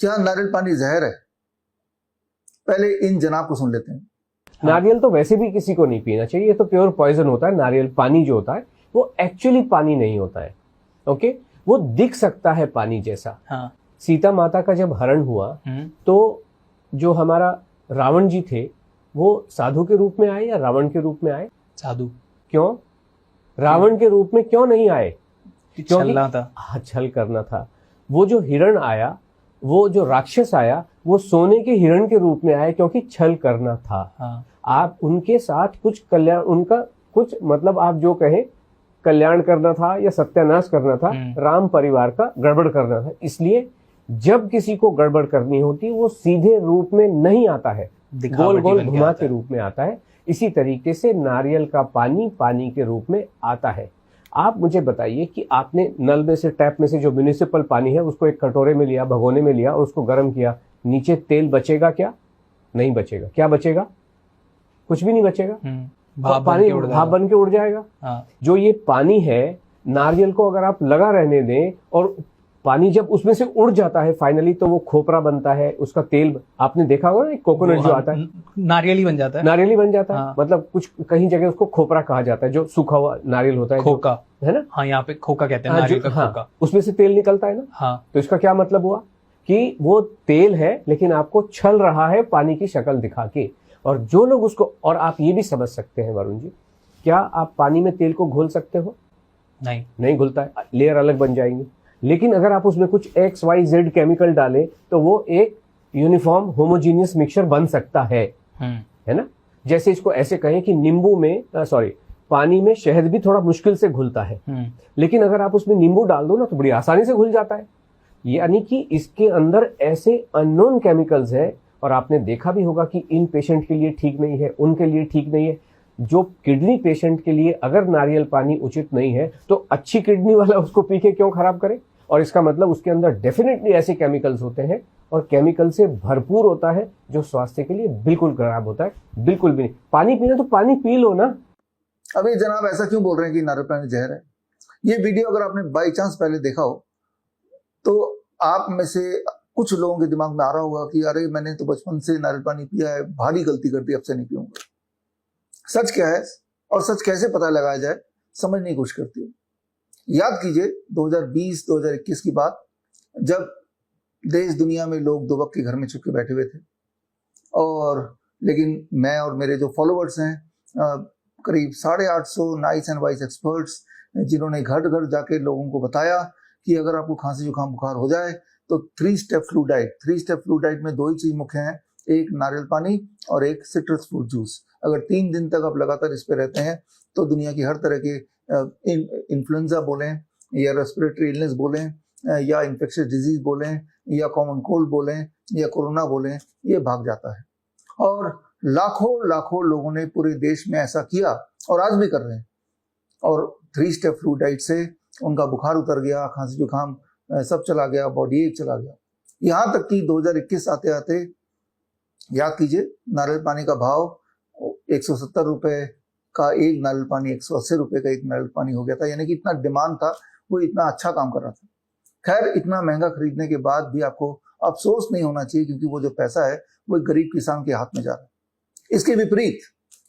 क्या नारियल पानी जहर है? पहले इन जनाब को सुन लेते हैं। नारियल तो वैसे भी किसी को नहीं पीना चाहिए, ये तो प्योर पॉइजन होता है। नारियल पानी जो होता है वो एक्चुअली पानी नहीं होता है। ओके, वो दिख सकता है पानी जैसा। हाँ। सीता माता का जब हरण हुआ तो जो हमारा रावण जी थे वो साधु के रूप में आए या रावण के रूप में आए? साधु। क्यों? रावण के रूप में क्यों नहीं आए? छलना था। हाँ, छल करना था। वो जो हिरण आया, वो जो राक्षस आया, वो सोने के हिरण के रूप में आया क्योंकि छल करना था। हाँ। आप उनके साथ कुछ कल्याण, उनका कुछ मतलब आप जो कहें कल्याण करना था या सत्यानाश करना था, राम परिवार का गड़बड़ करना था। इसलिए जब किसी को गड़बड़ करनी होती है वो सीधे रूप में नहीं आता है, गोल गोल घुमा के रूप में आता है। इसी तरीके से नारियल का पानी पानी के रूप में आता है। आप मुझे बताइए कि आपने नल में से, टैप में से जो म्युनिसिपल पानी है उसको एक कटोरे में लिया, भगोने में लिया और उसको गर्म किया, नीचे तेल बचेगा क्या? नहीं बचेगा। क्या बचेगा? कुछ भी नहीं बचेगा। पानी भाप बन के उड़ जाएगा। हाँ। जो ये पानी है, नारियल को अगर आप लगा रहने दें और पानी जब उसमें से उड़ जाता है फाइनली, तो वो खोपरा बनता है, उसका तेल आपने देखा होगा ना, कोकोनट जो आता है नारियल ही बन जाता है। नारियल ही बन जाता है। हाँ। मतलब कुछ कहीं जगह उसको खोपरा कहा जाता है, जो सूखा हुआ नारियल होता है, खोका है ना। हाँ, यहाँ पे खोका कहते हैं। नारियल का खोका। उसमें से तेल निकलता है ना। हाँ। तो इसका क्या मतलब हुआ कि वो तेल है लेकिन आपको छल रहा है पानी की शक्ल दिखा के। और जो लोग उसको, और आप ये भी समझ सकते हैं वरुण जी, क्या आप पानी में तेल को घोल सकते हो? नहीं घुलता है, लेयर अलग बन जाएंगी। लेकिन अगर आप उसमें कुछ XYZ केमिकल डालें तो वो एक यूनिफॉर्म होमोजीनियस मिक्सचर बन सकता है ना। जैसे इसको ऐसे कहें कि नींबू में, पानी में शहद भी थोड़ा मुश्किल से घुलता है, लेकिन अगर आप उसमें नींबू डाल दो ना तो बड़ी आसानी से घुल जाता है। यानी कि इसके अंदर ऐसे अननोन केमिकल्स है, और आपने देखा भी होगा कि इन पेशेंट के लिए ठीक नहीं है, उनके लिए ठीक नहीं है। जो किडनी पेशेंट के लिए अगर नारियल पानी उचित नहीं है तो अच्छी किडनी वाला उसको पी के क्यों खराब करे? और इसका मतलब उसके अंदर डेफिनेटली ऐसे केमिकल्स होते हैं, और केमिकल से भरपूर होता है, जो स्वास्थ्य के लिए बिल्कुल खराब होता है। बिल्कुल भी नहीं। पानी पीना तो पानी पी लो ना। अभी जनाब ऐसा क्यों बोल रहे हैं कि नारियल पानी जहर है? ये वीडियो अगर आपने बाई चांस पहले देखा हो तो आप में से कुछ लोगों के दिमाग में आ रहा होगा कि अरे मैंने तो बचपन से नारियल पानी पिया है, भारी गलती कर दी, अब से नहीं पीऊंगा। सच क्या है और सच कैसे पता लगाया जाए, समझने की कोशिश करती है। याद कीजिए 2020-2021 की बात, जब देश दुनिया में लोग दो वक्त के घर में छुप के बैठे हुए थे, और लेकिन मैं और मेरे जो फॉलोअर्स हैं, करीब 850 नाइस एंड वाइस एक्सपर्ट्स, जिन्होंने घर घर जाके लोगों को बताया कि अगर आपको खांसी जुकाम बुखार हो जाए तो 3 step flu diet. 3 step flu diet में 2 ही चीज मुख्य हैं, एक नारियल पानी और एक सिट्रस फ्रूट जूस। अगर 3 दिन तक आप लगातार इस पे रहते हैं तो दुनिया की हर तरह के इन्फ्लुएंजा बोलें या रेस्पिरेटरी इलनेस बोलें या इन्फेक्शियस डिजीज बोलें या कॉमन कोल्ड बोलें या कोरोना बोलें, ये भाग जाता है। और लाखों लाखों लोगों ने पूरे देश में ऐसा किया और आज भी कर रहे हैं, और 3 स्टेप फ्लू डाइट से उनका बुखार उतर गया, खांसी जुकाम सब चला गया, बॉडी एक चला गया। यहाँ तक कि 2021 आते आते याद कीजिए, नारियल पानी का भाव 170 रुपए का एक नारियल पानी 180 रुपए का एक नारियल पानी हो गया था। यानी कि इतना डिमांड था, वो इतना अच्छा काम कर रहा था। खैर, इतना महंगा खरीदने के बाद भी आपको अफसोस नहीं होना चाहिए, क्योंकि वो जो पैसा है वो एक गरीब किसान के हाथ में जा रहा है। इसके विपरीत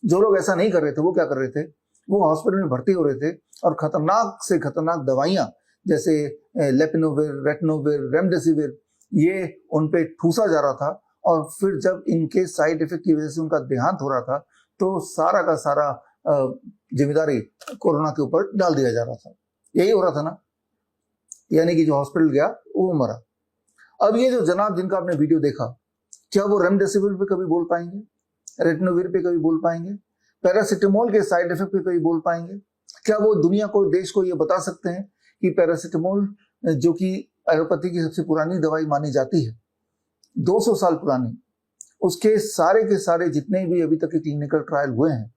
जो लोग ऐसा नहीं कर रहे थे, वो क्या कर रहे थे? वो हॉस्पिटल में भर्ती हो रहे थे और खतरनाक से खतरनाक दवाइयां जैसे लेपिनोविर, रेटनोविर, रेमडेसिविर, ये उन पे ठूसा जा रहा था। और फिर जब इनके साइड इफेक्ट की वजह से उनका देहांत हो रहा था तो सारा का सारा जिम्मेदारी कोरोना के ऊपर डाल दिया जा रहा था। यही हो रहा था ना, यानी कि जो हॉस्पिटल गया वो मरा। अब ये जो जनाब जिनका आपने वीडियो देखा, क्या वो रेमडेसिविर पे कभी बोल पाएंगे? रेटनोविर पे कभी बोल पाएंगे? पैरासिटामोल के साइड इफेक्ट पे कभी बोल पाएंगे? क्या वो दुनिया को, देश को ये बता सकते हैं कि पैरासिटामोल, जो कि एलोपैथी की सबसे पुरानी दवाई मानी जाती है, 200 साल पुरानी, उसके सारे के सारे जितने भी अभी तक के क्लिनिकल ट्रायल हुए हैं,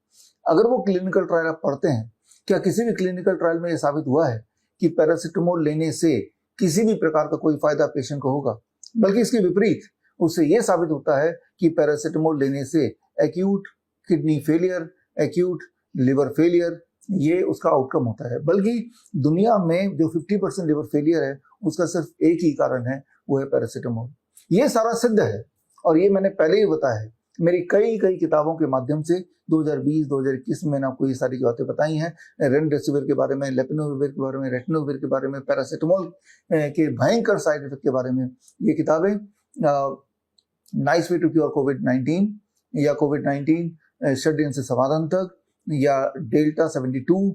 अगर वो क्लिनिकल ट्रायल आप पढ़ते हैं, क्या किसी भी क्लिनिकल ट्रायल में ये साबित हुआ है कि पैरासिटामोल लेने से किसी भी प्रकार का कोई फायदा पेशेंट को होगा? बल्कि इसके विपरीत उससे ये साबित होता है कि पैरासिटामोल लेने से acute kidney failure, acute liver failure, ये उसका आउटकम होता है। बल्कि दुनिया में जो 50% लिवर फेलियर है उसका सिर्फ एक ही कारण है, वो है पैरासिटामोल। ये सारा सिद्ध है और ये मैंने पहले ही बताया है। मेरी कई किताबों के माध्यम से 2020-2021 में मैंने आपको ये सारी बातें बताई हैं। रेमडेसिविर के बारे में, लेपिनोविर के बारे में, रेटिनोविर के बारे में, पैरासिटामोल के भयंकर साइड इफेक्ट के बारे में। ये किताबें नाइस वे टू क्योर कोविड-19 या कोविड-19 शट इन से समाधान तक, या डेल्टा 72,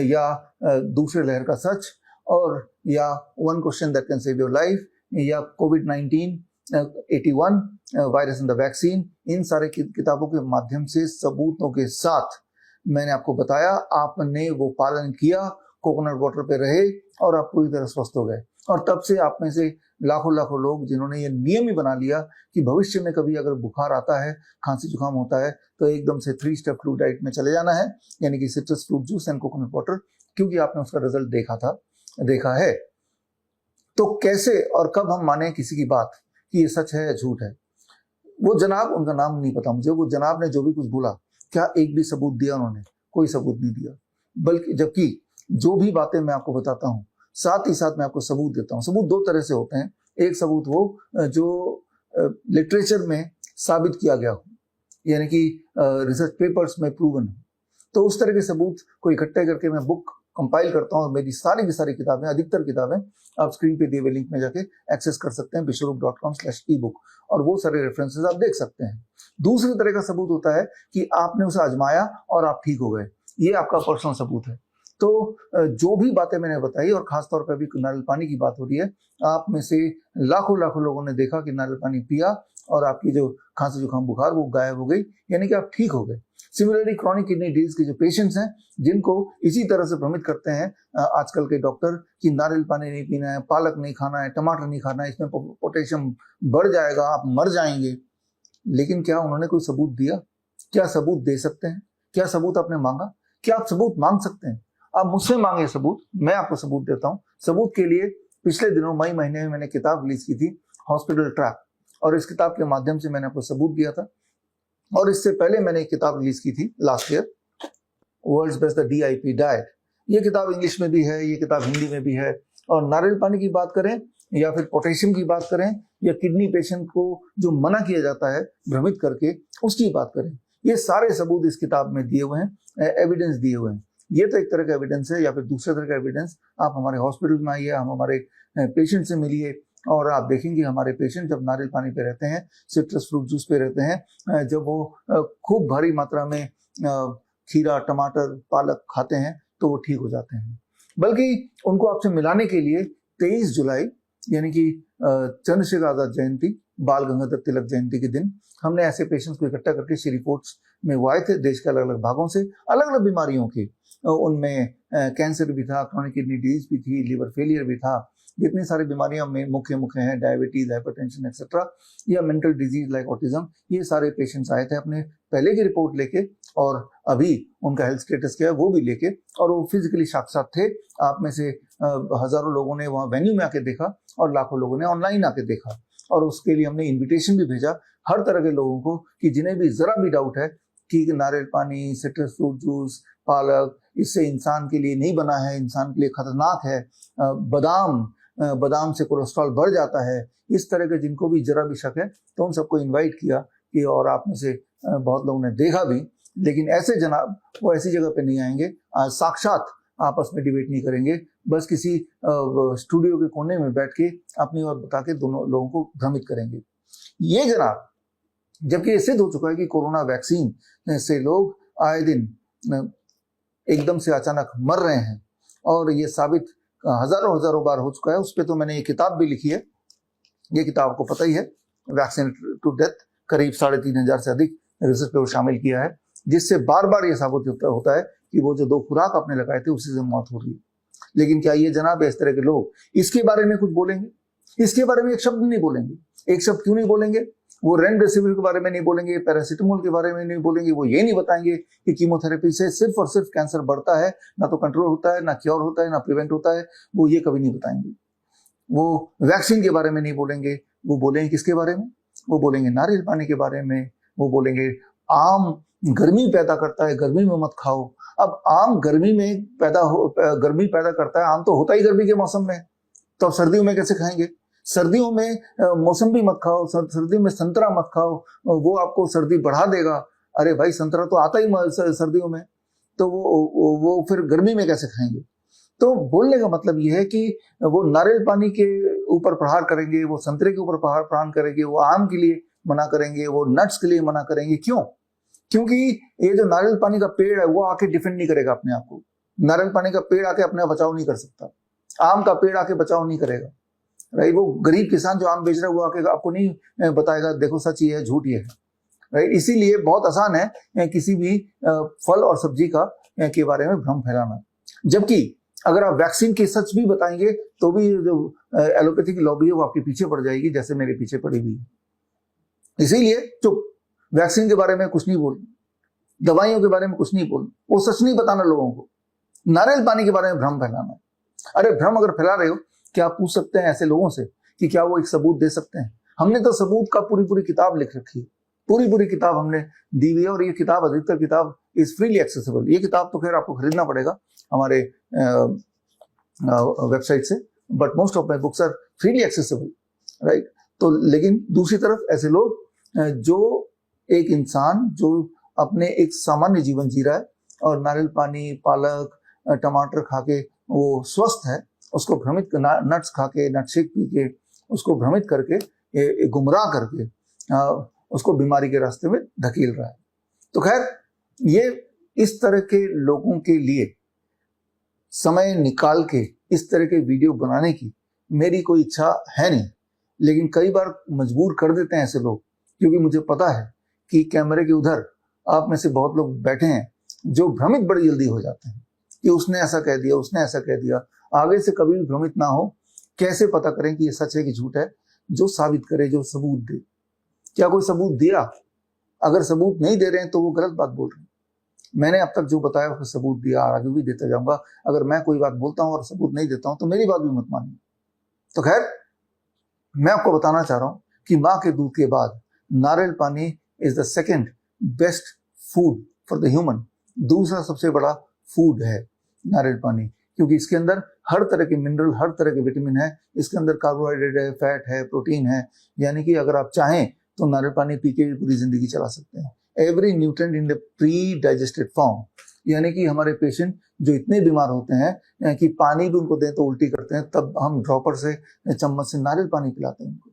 या दूसरे लहर का सच, और या one question that can save your life, या कोविड-19 81 वायरस एंड द वैक्सीन। इन सारे किताबों के माध्यम से सबूतों के साथ मैंने आपको बताया, आपने वो पालन किया, कोकोनट वाटर पे रहे और आप पूरी तरह स्वस्थ हो गए। और तब से आप में से लाखों लोग जिन्होंने ये नियम ही बना लिया कि भविष्य में कभी अगर बुखार आता है, खांसी जुकाम होता है, तो एकदम से 3 स्टेप फ्लू डाइट में चले जाना है, यानी कि citrus fruit juice and coconut water, क्योंकि आपने उसका रिजल्ट देखा है। तो कैसे और कब हम माने किसी की बात कि ये सच है या झूठ है? वो जनाब, उनका नाम नहीं पता मुझे, वो जनाब ने जो भी कुछ बोला, क्या एक भी सबूत दिया उन्होंने? कोई सबूत नहीं दिया। बल्कि जबकि जो भी बातें मैं आपको बताता हूँ, साथ ही साथ मैं आपको सबूत देता हूँ। सबूत 2 तरह से होते हैं। एक सबूत वो जो लिटरेचर में साबित किया गया हो, यानी कि रिसर्च पेपर्स में प्रूवन हो, तो उस तरह के सबूत को इकट्ठे करके मैं बुक कंपाइल करता हूँ। और मेरी सारी की सारी किताबें, अधिकतर किताबें आप स्क्रीन पे दिए हुए लिंक में जाके एक्सेस कर सकते हैं, bishwarup.com/ebook, और वो सारे रेफरेंसेस आप देख सकते हैं। दूसरी तरह का सबूत होता है कि आपने उसे आजमाया और आप ठीक हो गए, ये आपका पर्सनल सबूत है। तो जो भी बातें मैंने बताई, और खासतौर पर अभी नारियल पानी की बात हो रही है, आप में से लाखों लोगों ने देखा कि नारियल पानी पिया और आपकी जो खांसी जुकाम बुखार वो गायब हो गई, यानी कि आप ठीक हो गए। सिमिलरली क्रॉनिक किडनी डिजीज के जो पेशेंट्स हैं, जिनको इसी तरह से भ्रमित करते हैं आजकल के डॉक्टर कि नारियल पानी नहीं पीना है, पालक नहीं खाना है, टमाटर नहीं खाना है, इसमें पोटेशियम बढ़ जाएगा, आप मर जाएंगे, लेकिन क्या उन्होंने कोई सबूत दिया? क्या सबूत दे सकते हैं? क्या सबूत आपने मांगा? क्या आप सबूत मांग सकते हैं? आप मुझसे मांगे सबूत, मैं आपको सबूत देता हूँ। सबूत के लिए पिछले दिनों मई महीने में मैंने किताब रिलीज की थी, हॉस्पिटल ट्रैप, और इस किताब के माध्यम से मैंने आपको सबूत दिया था। और इससे पहले मैंने एक किताब रिलीज की थी last year, world's best the DIP diet. ये किताब इंग्लिश में भी है, ये किताब हिंदी में भी है। और नारियल पानी की बात करें या फिर पोटेशियम की बात करें, या किडनी पेशेंट को जो मना किया जाता है भ्रमित करके, उसकी बात करें, ये सारे सबूत इस किताब में दिए हुए हैं, एविडेंस दिए हुए हैं। ये तो एक तरह का एविडेंस है। या फिर दूसरे तरह का एविडेंस, आप हमारे हॉस्पिटल में आइए, हम हमारे पेशेंट से मिलिए, और आप देखेंगे हमारे पेशेंट जब नारियल पानी पे रहते हैं, सिट्रस फ्रूट जूस पे रहते हैं, जब वो खूब भारी मात्रा में खीरा, टमाटर, पालक खाते हैं, तो वो ठीक हो जाते हैं। बल्कि उनको आपसे मिलाने के लिए 23 जुलाई यानी कि चंद्रशेखर आजाद जयंती, बाल गंगाधर तिलक जयंती के दिन हमने ऐसे पेशेंट्स को इकट्ठा करके श्री रिपोर्ट्स में वो आए थे, देश के अलग अलग भागों से, अलग अलग बीमारियों की। उनमें कैंसर भी था, क्रॉनिक किडनी डिजीज भी थी, लिवर फेलियर भी था, जितनी सारी बीमारियां में मुख्य हैं, डायबिटीज, हाइपरटेंशन एक्सेट्रा, या मेंटल डिजीज लाइक ऑटिज्म, ये सारे पेशेंट्स आए थे अपने पहले की रिपोर्ट लेके, और अभी उनका हेल्थ स्टेटस क्या है वो भी लेके, और वो फिजिकली साक्षात थे। आप में से हजारों लोगों ने वहाँ वेन्यू में आके देखा, और लाखों लोगों ने ऑनलाइन आके देखा, और उसके लिए हमने इन्विटेशन भी भेजा हर तरह के लोगों को कि जिन्हें भी जरा भी डाउट है कि नारियल पानी, सिट्रस फ्रूट जूस, पालक इससे इंसान के लिए नहीं बना है, इंसान के लिए खतरनाक है, बादाम से कोलेस्ट्रॉल बढ़ जाता है, इस तरह के जिनको भी जरा भी शक है, तो उन सबको इनवाइट किया कि, और आप में से बहुत लोगों ने देखा भी, लेकिन ऐसे जनाब वो ऐसी जगह पे नहीं आएंगे, साक्षात आपस में डिबेट नहीं करेंगे, बस किसी स्टूडियो के कोने में बैठ के अपनी ओर बता के दोनों लोगों को भ्रमित करेंगे। ये जनाब, जबकि ये सिद्ध हो चुका है कि कोरोना वैक्सीन से लोग आए दिन एकदम से अचानक मर रहे हैं, और ये साबित हजारों बार हो चुका है। उस पर तो मैंने ये किताब भी लिखी है, ये किताब को पता ही है, वैक्सीन टू डेथ, करीब 3500 से अधिक रिसर्च पेपर शामिल किया है, जिससे बार बार ये साबित होता है कि वो जो 2 खुराक आपने लगाए थे उसी से मौत हो रही है। लेकिन क्या ये जनाब इस तरह के लोग इसके बारे में कुछ बोलेंगे? इसके बारे में एक शब्द नहीं बोलेंगे। एक शब्द क्यों नहीं बोलेंगे? वो रेमडेसिविर के बारे में नहीं बोलेंगे, पैरासिटामोल के बारे में नहीं बोलेंगे, वो ये नहीं बताएंगे कि कीमोथेरेपी से सिर्फ और सिर्फ कैंसर बढ़ता है, ना तो कंट्रोल होता है, ना क्योर होता है, ना प्रिवेंट होता है, वो ये कभी नहीं बताएंगे। वो वैक्सीन के बारे में नहीं बोलेंगे, वो बोलेंगे किसके बारे में? वो बोलेंगे नारियल पानी के बारे में, वो बोलेंगे आम गर्मी पैदा करता है, गर्मी में मत खाओ। अब आम गर्मी पैदा करता है, आम तो होता ही गर्मी के मौसम में, तो अब सर्दियों में कैसे खाएंगे? सर्दियों में मौसम्बी मत खाओ, सर्दियों में संतरा मत खाओ, वो आपको सर्दी बढ़ा देगा। अरे भाई, संतरा तो आता ही सर्दियों में, तो वो फिर गर्मी में कैसे खाएंगे? तो बोलने का मतलब ये है कि वो नारियल पानी के ऊपर प्रहार करेंगे, वो संतरे के ऊपर प्रहार करेंगे, वो आम के लिए मना करेंगे, वो नट्स के लिए मना करेंगे। क्यों? क्योंकि ये जो नारियल पानी का पेड़ है वो आके डिफेंड नहीं करेगा अपने आप को। नारियल पानी का पेड़ आके अपने बचाव नहीं कर सकता, आम का पेड़ आके बचाव नहीं करेगा, राइट। वो गरीब किसान जो आम बेच रहा है वो आके आपको नहीं बताएगा देखो सच ये है झूठ ये है, राइट। इसीलिए बहुत आसान है किसी भी फल और सब्जी का के बारे में भ्रम फैलाना। जबकि अगर आप वैक्सीन के सच भी बताएंगे तो भी जो एलोपैथी की लॉबी है वो आपके पीछे पड़ जाएगी, जैसे मेरे पीछे पड़ी हुई है। इसीलिए चुप, वैक्सीन के बारे में कुछ नहीं बोलना, दवाइयों के बारे में कुछ नहीं बोलना, वो सच नहीं बताना लोगों को। नारियल पानी के बारे में भ्रम फैलाना है। अरे भ्रम अगर फैला रहे हो, क्या आप पूछ सकते हैं ऐसे लोगों से कि क्या वो एक सबूत दे सकते हैं? हमने तो सबूत का पूरी किताब लिख रखी है, पूरी किताब हमने दी हुई है, और ये किताब, अधिकतर किताब इज फ्रीली एक्सेसिबल। ये किताब तो खैर आपको खरीदना पड़ेगा हमारे वेबसाइट से, but most of my books are freely accessible, right. तो लेकिन दूसरी तरफ ऐसे लोग जो एक इंसान जो अपने एक सामान्य जीवन जी रहा है और नारियल पानी, पालक, टमाटर खा के वो स्वस्थ है, उसको भ्रमित, नट्स खा के, नट शेक पी के उसको भ्रमित करके, गुमराह करके उसको बीमारी के रास्ते में धकेल रहा है। तो खैर, ये इस तरह के लोगों के लिए समय निकाल के इस तरह के वीडियो बनाने की मेरी कोई इच्छा है नहीं, लेकिन कई बार मजबूर कर देते हैं ऐसे लोग, क्योंकि मुझे पता है कि कैमरे के उधर आप में से बहुत लोग बैठे हैं जो भ्रमित बड़ी जल्दी हो जाते हैं कि उसने ऐसा कह दिया, उसने ऐसा कह दिया। आगे से कभी भी भ्रमित ना हो। कैसे पता करें कि ये सच है कि झूठ है? जो साबित करे, जो सबूत दे। क्या कोई सबूत दिया? अगर सबूत नहीं दे रहे हैं तो वो गलत बात बोल रहे हैं। मैंने अब तक जो बताया उसका सबूत दिया, आगे भी देता जाऊंगा। अगर मैं कोई बात बोलता हूं और सबूत नहीं देता हूं तो मेरी बात भी मत मानिए। तो खैर, मैं आपको बताना चाह रहा हूं कि माँ के दूध के बाद नारियल पानी is the second best food for the human. दूसरा सबसे बड़ा फूड है नारियल पानी, क्योंकि इसके अंदर हर तरह के मिनरल, हर तरह के विटामिन है, इसके अंदर कार्बोहाइड्रेट है, फैट है, प्रोटीन है। यानी कि अगर आप चाहें तो नारियल पानी पी के पूरी जिंदगी चला सकते हैं। Every nutrient in the pre digested form, यानी कि हमारे पेशेंट जो इतने बीमार होते हैं कि पानी भी उनको दें तो उल्टी करते हैं, तब हम ड्रॉपर से, चम्मच से नारियल पानी पिलाते हैं उनको।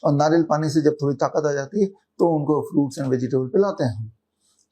और नारियल पानी से जब थोड़ी ताकत आ जाती है तो उनको फ्रूट्स एंड वेजिटेबल पिलाते हैं हम।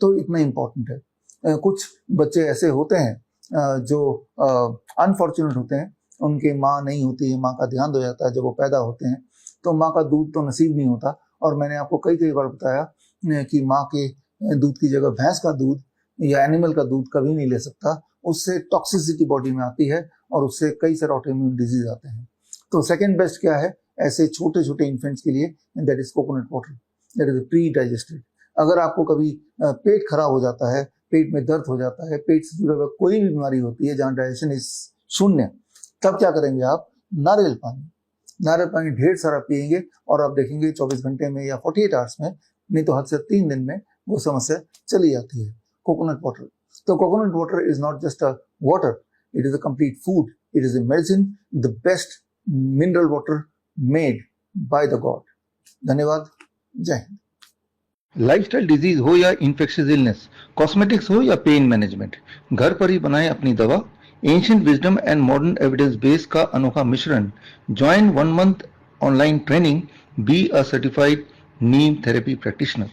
तो इतना इम्पोर्टेंट है। कुछ बच्चे ऐसे होते हैं जो अनफॉर्चुनेट होते हैं, उनके माँ नहीं होती है, माँ का देहांत हो जाता है जब वो पैदा होते हैं, तो माँ का दूध तो नसीब नहीं होता। और मैंने आपको कई बार बताया कि माँ के दूध की जगह भैंस का दूध या एनिमल का दूध कभी नहीं ले सकता। उससे टॉक्सिसिटी बॉडी में आती है और उससे कई सारे ऑटोइम्यून डिजीज आते हैं। तो सेकेंड बेस्ट क्या है ऐसे छोटे छोटे इन्फेंट्स के लिए? That is coconut water, that is pre digested. अगर आपको कभी पेट खराब हो जाता है, पेट में दर्द हो जाता है, पेट से जुड़ा हुआ कोई भी बीमारी होती है जहाँ डाइजेशन इज शून्य, तब क्या करेंगे आप? नारियल पानी ढेर सारा पिएंगे और आप देखेंगे 24 घंटे में या 48 आवर्स में, नहीं तो हद से 3 दिन में वो समस्या चली जाती है। कोकोनट वाटर, तो coconut water is not just a water, it is a complete food, it is a medicine, the best mineral water made by the God. धन्यवाद, जय हिंद। लाइफस्टाइल डिजीज हो या इन्फेक्शियस इलनेस, कॉस्मेटिक्स हो या pain management, घर पर ही बनाएं अपनी दवा। Ancient wisdom and modern evidence base का अनोखा मिश्रण। Join 1 month online training, be a certified Neem therapy practitioner.